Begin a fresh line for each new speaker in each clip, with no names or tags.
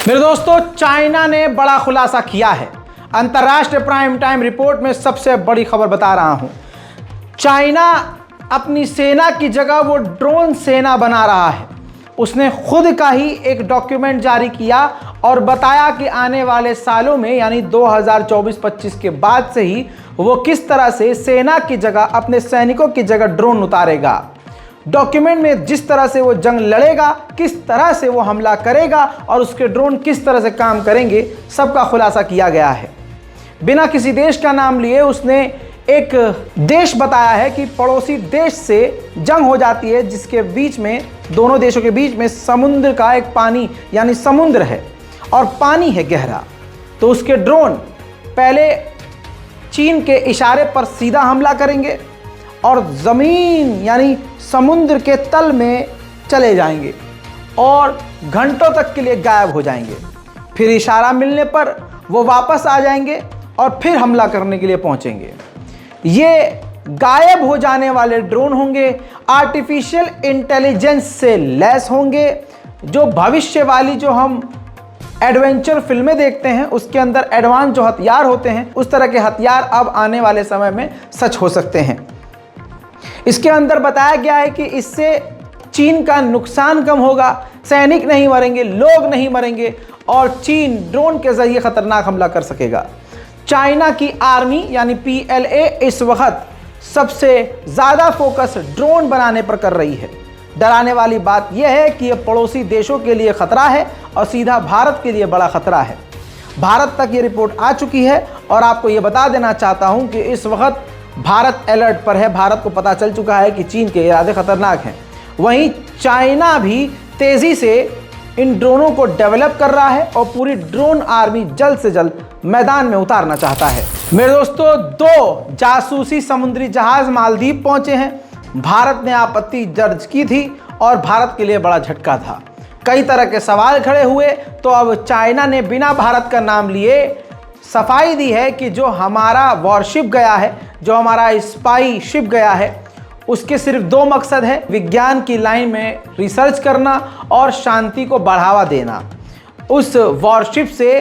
मेरे दोस्तों, चाइना ने बड़ा खुलासा किया है। अंतर्राष्ट्रीय प्राइम टाइम रिपोर्ट में सबसे बड़ी खबर बता रहा हूं। चाइना अपनी सेना की जगह वो ड्रोन सेना बना रहा है। उसने खुद का ही एक डॉक्यूमेंट जारी किया और बताया कि आने वाले सालों में यानी 2024-25 के बाद से ही वो किस तरह से सेना की जगह अपने सैनिकों की जगह ड्रोन उतारेगा। डॉक्यूमेंट में जिस तरह से वो जंग लड़ेगा, किस तरह से वो हमला करेगा और उसके ड्रोन किस तरह से काम करेंगे, सबका खुलासा किया गया है। बिना किसी देश का नाम लिए उसने एक देश बताया है कि पड़ोसी देश से जंग हो जाती है जिसके बीच में, दोनों देशों के बीच में समुद्र का एक पानी यानी समुद्र है और पानी है गहरा, तो उसके ड्रोन पहले चीन के इशारे पर सीधा हमला करेंगे और ज़मीन यानी समुद्र के तल में चले जाएंगे और घंटों तक के लिए गायब हो जाएंगे। फिर इशारा मिलने पर वो वापस आ जाएंगे और फिर हमला करने के लिए पहुंचेंगे। ये गायब हो जाने वाले ड्रोन होंगे, आर्टिफिशियल इंटेलिजेंस से लैस होंगे। जो भविष्य वाली जो हम एडवेंचर फिल्में देखते हैं उसके अंदर एडवांस जो हथियार होते हैं, उस तरह के हथियार अब आने वाले समय में सच हो सकते हैं। इसके अंदर बताया गया है कि इससे चीन का नुकसान कम होगा, सैनिक नहीं मरेंगे, लोग नहीं मरेंगे और चीन ड्रोन के जरिए खतरनाक हमला कर सकेगा। चाइना की आर्मी यानी PLA इस वक्त सबसे ज़्यादा फोकस ड्रोन बनाने पर कर रही है। डराने वाली बात यह है कि यह पड़ोसी देशों के लिए खतरा है और सीधा भारत के लिए बड़ा खतरा है। भारत तक ये रिपोर्ट आ चुकी है और आपको ये बता देना चाहता हूँ कि इस वक्त भारत अलर्ट पर है। भारत को पता चल चुका है कि चीन के इरादे खतरनाक हैं। वहीं चाइना भी तेज़ी से इन ड्रोनों को डेवलप कर रहा है और पूरी ड्रोन आर्मी जल्द से जल्द मैदान में उतारना चाहता है। मेरे दोस्तों, 2 जासूसी समुद्री जहाज मालदीव पहुंचे हैं। भारत ने आपत्ति दर्ज की थी और भारत के लिए बड़ा झटका था। कई तरह के सवाल खड़े हुए, तो अब चाइना ने बिना भारत का नाम लिए सफाई दी है कि जो हमारा वॉरशिप गया है, जो हमारा स्पाई शिप गया है, उसके सिर्फ 2 मकसद है, विज्ञान की लाइन में रिसर्च करना और शांति को बढ़ावा देना। उस वॉरशिप से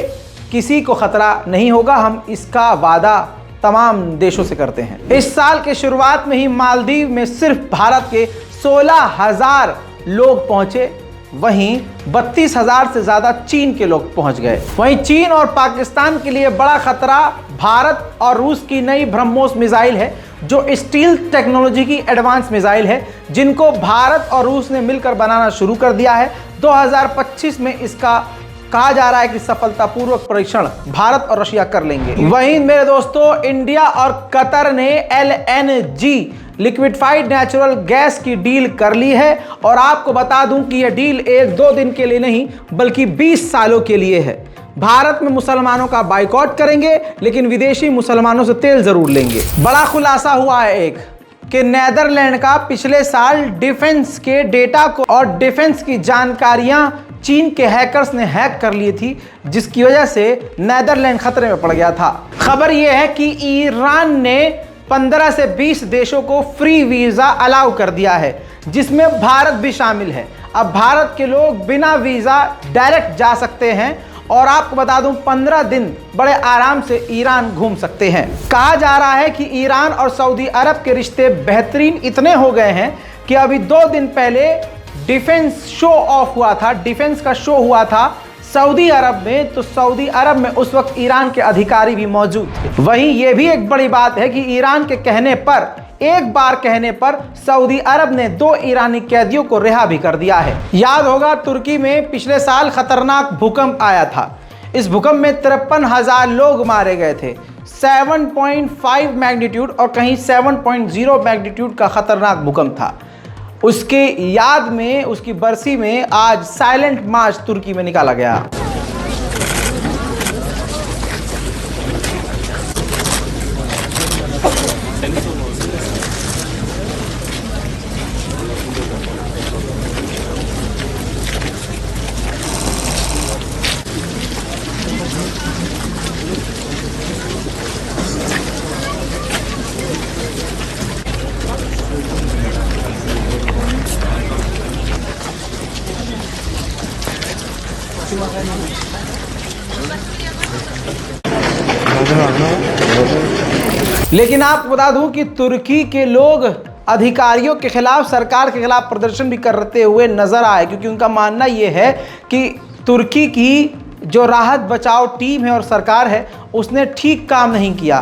किसी को खतरा नहीं होगा, हम इसका वादा तमाम देशों से करते हैं। इस साल के शुरुआत में ही मालदीव में सिर्फ भारत के 16,000 लोग पहुंचे, वहीं 32,000 से ज़्यादा चीन के लोग पहुंच गए। वहीं चीन और पाकिस्तान के लिए बड़ा खतरा भारत और रूस की नई ब्रह्मोस मिसाइल है, जो स्टील टेक्नोलॉजी की एडवांस मिसाइल है, जिनको भारत और रूस ने मिलकर बनाना शुरू कर दिया है। 2025 में इसका कहा जा रहा है कि सफलतापूर्वक परीक्षण भारत और रशिया कर लेंगे। वहीं मेरे दोस्तों, इंडिया और कतर ने LNG लिक्विफाइड नेचुरल गैस की डील कर ली है और आपको बता दूं कि यह डील 1-2 दिन के लिए नहीं बल्कि 20 सालों के लिए है। भारत में मुसलमानों का बाइकॉट करेंगे लेकिन विदेशी मुसलमानों से तेल जरूर लेंगे। बड़ा खुलासा हुआ है एक कि नीदरलैंड का पिछले साल डिफेंस के डेटा को और डिफेंस की जानकारियां चीन के हैकर्स ने हैक कर ली थी, जिसकी वजह से नीदरलैंड खतरे में पड़ गया था। खबर यह है कि ईरान ने 15 से 20 देशों को फ्री वीज़ा अलाउ कर दिया है, जिसमें भारत भी शामिल है। अब भारत के लोग बिना वीज़ा डायरेक्ट जा सकते हैं और आपको बता दूं 15 दिन बड़े आराम से ईरान घूम सकते हैं। कहा जा रहा है कि ईरान और सऊदी अरब के रिश्ते बेहतरीन इतने हो गए हैं कि अभी 2 दिन पहले डिफेंस शो ऑफ हुआ था, डिफेंस का शो हुआ था सऊदी अरब में, तो सऊदी अरब में उस वक्त ईरान के अधिकारी भी मौजूद थे। वहीं यह भी एक बड़ी बात है कि ईरान के कहने पर, एक बार कहने पर सऊदी अरब ने 2 ईरानी कैदियों को रिहा भी कर दिया है। याद होगा तुर्की में पिछले साल खतरनाक भूकंप आया था। इस भूकंप में 53,000 लोग मारे गए थे। 7.5 मैग्नीट्यूड और कहीं 7.0 मैग्नीट्यूड का खतरनाक भूकंप था। उसके याद में, उसकी बरसी में आज साइलेंट मार्च तुर्की में निकाला गया।
Terima kasih.
लेकिन आपको बता दूं कि तुर्की के लोग अधिकारियों के खिलाफ, सरकार के खिलाफ प्रदर्शन भी करते हुए नजर आए, क्योंकि उनका मानना यह है कि तुर्की की जो राहत बचाव टीम है और सरकार है उसने ठीक काम नहीं किया,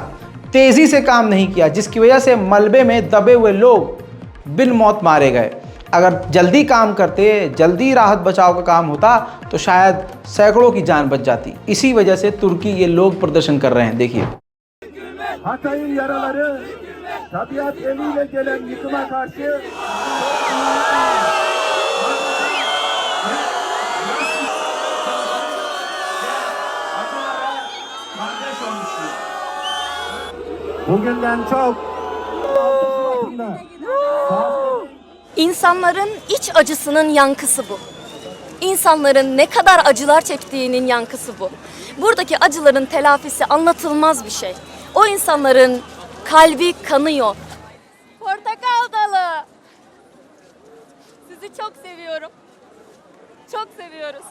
तेज़ी से काम नहीं किया, जिसकी वजह से मलबे में दबे हुए लोग बिन मौत मारे गए। अगर जल्दी काम करते, जल्दी राहत बचाव का काम होता तो शायद सैकड़ों की जान बच जाती। इसी वजह से तुर्की ये लोग प्रदर्शन कर रहे हैं। देखिए,
Hatay'ın yaraları, tabiat eliyle gelen yıkıma karşı bugünden çok
İnsanların iç acısının yankısı bu. İnsanların ne kadar acılar çektiğinin yankısı bu. Buradaki acıların telafisi anlatılmaz bir şey. O insanların kalbi kanıyor. Portakal dalı. Sizi çok seviyorum. Çok seviyoruz.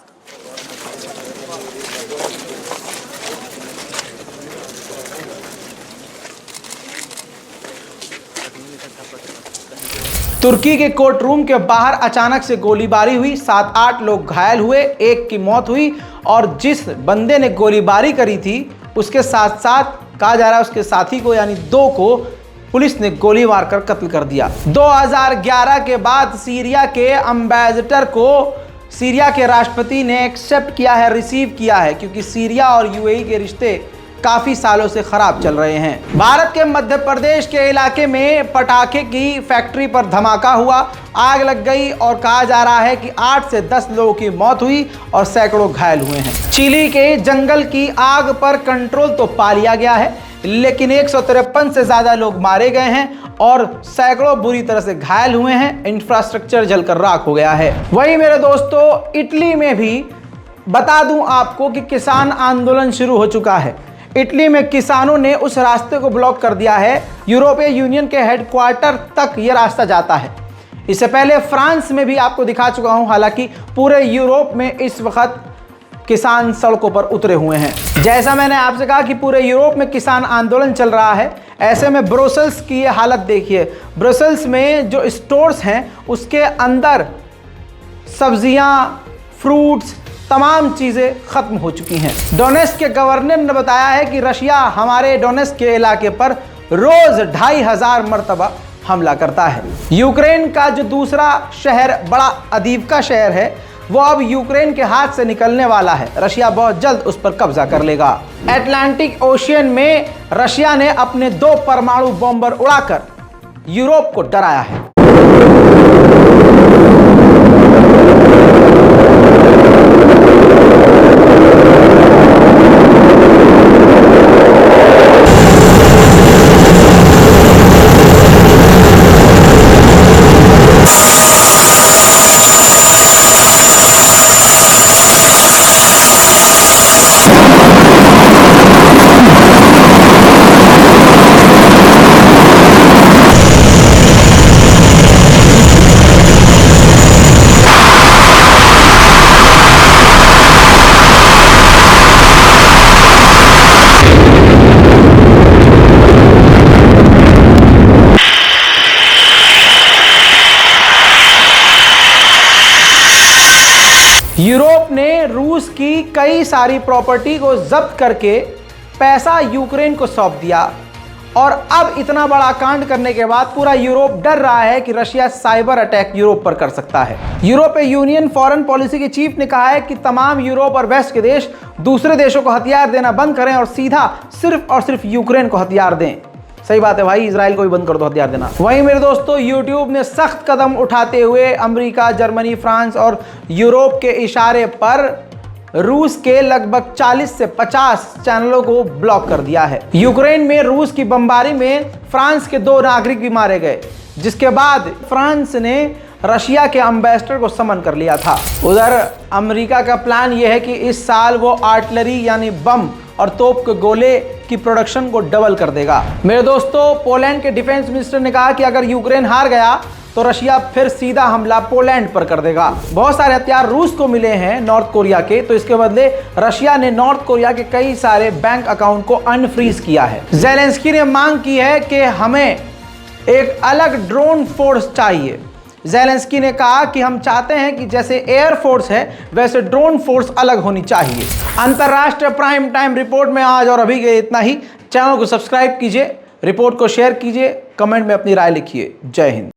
तुर्की के court room के बाहर अचानक से गोलीबारी हुई, 7-8 लोग घायल हुए, एक की मौत हुई और जिस बंदे ने गोलीबारी करी थी उसके साथ साथ कहा जा रहा है उसके साथी को यानी 2 को पुलिस ने गोली मारकर कत्ल कर दिया। 2011 के बाद सीरिया के एम्बेसडर को सीरिया के राष्ट्रपति ने एक्सेप्ट किया है, रिसीव किया है, क्योंकि सीरिया और यूएई के रिश्ते काफ़ी सालों से ख़राब चल रहे हैं। भारत के मध्य प्रदेश के इलाके में पटाखे की फैक्ट्री पर धमाका हुआ, आग लग गई और कहा जा रहा है कि 8 से 10 लोगों की मौत हुई और सैकड़ों घायल हुए हैं। चिली के जंगल की आग पर कंट्रोल तो पा लिया गया है, लेकिन 153 से ज़्यादा लोग मारे गए हैं और सैकड़ों बुरी तरह से घायल हुए हैं। इंफ्रास्ट्रक्चर जलकर राख हो गया है। वहीं मेरे दोस्तों, इटली में भी बता दूं आपको कि किसान आंदोलन शुरू हो चुका है। इटली में किसानों ने उस रास्ते को ब्लॉक कर दिया है। यूरोपीय यूनियन के हेडक्वार्टर तक ये रास्ता जाता है। इससे पहले फ्रांस में भी आपको दिखा चुका हूं। हालांकि पूरे यूरोप में इस वक्त किसान सड़कों पर उतरे हुए हैं। जैसा मैंने आपसे कहा कि पूरे यूरोप में किसान आंदोलन चल रहा है, ऐसे में ब्रुसेल्स की ये हालत देखिए। ब्रुसेल्स में जो स्टोर्स हैं उसके अंदर सब्जियां, फ्रूट्स, तमाम चीज़ें ख़त्म हो चुकी हैं। डोनेट्स्क के गवर्नर ने बताया है कि रशिया हमारे डोनेट्स्क के इलाके पर रोज़ 2500 मरतबा हमला करता है। यूक्रेन का जो दूसरा शहर, बड़ा अदीवका शहर है, वो अब यूक्रेन के हाथ से निकलने वाला है। रशिया बहुत जल्द उस पर कब्जा कर लेगा। अटलांटिक ओशियन में रशिया ने अपने 2 परमाणु बॉम्बर उड़ाकर यूरोप को डराया है। यूरोप ने रूस की कई सारी प्रॉपर्टी को जब्त करके पैसा यूक्रेन को सौंप दिया और अब इतना बड़ा कांड करने के बाद पूरा यूरोप डर रहा है कि रशिया साइबर अटैक यूरोप पर कर सकता है। यूरोपीय यूनियन फॉरेन पॉलिसी के चीफ ने कहा है कि तमाम यूरोप और वेस्ट के देश दूसरे देशों को हथियार देना बंद करें और सीधा सिर्फ और सिर्फ यूक्रेन को हथियार दें। सही बात है भाई, इजराइल को भी बंद कर दो हथियार देना। वहीं मेरे दोस्तों, यूट्यूब ने सख्त कदम उठाते हुए अमेरिका, जर्मनी, फ्रांस और यूरोप के इशारे पर रूस के लगभग 40 से 50 चैनलों को ब्लॉक कर दिया है। यूक्रेन में रूस की बमबारी में फ्रांस के 2 नागरिक भी मारे गए, जिसके बाद फ्रांस ने रशिया के एम्बेसडर को समन कर लिया था। उधर अमेरिका का प्लान यह है कि इस साल वो आर्टिलरी यानी बम और तोप के गोले की प्रोडक्शन को डबल कर देगा। मेरे दोस्तों, पोलैंड के डिफेंस मिनिस्टर ने कहा कि अगर यूक्रेन हार गया तो रशिया फिर सीधा हमला पोलैंड पर कर देगा। बहुत सारे हथियार रूस को मिले हैं नॉर्थ कोरिया के, तो इसके बदले रशिया ने नॉर्थ कोरिया के कई सारे बैंक अकाउंट को अनफ्रीज किया है। ज़ेलेंस्की ने मांग की है कि हमें एक अलग ड्रोन फोर्स चाहिए। ज़ेलेंस्की ने कहा कि हम चाहते हैं कि जैसे एयर फोर्स है वैसे ड्रोन फोर्स अलग होनी चाहिए। अंतर्राष्ट्रीय प्राइम टाइम रिपोर्ट में आज और अभी के इतना ही। चैनल को सब्सक्राइब कीजिए, रिपोर्ट को शेयर कीजिए, कमेंट में अपनी राय लिखिए। जय हिंद।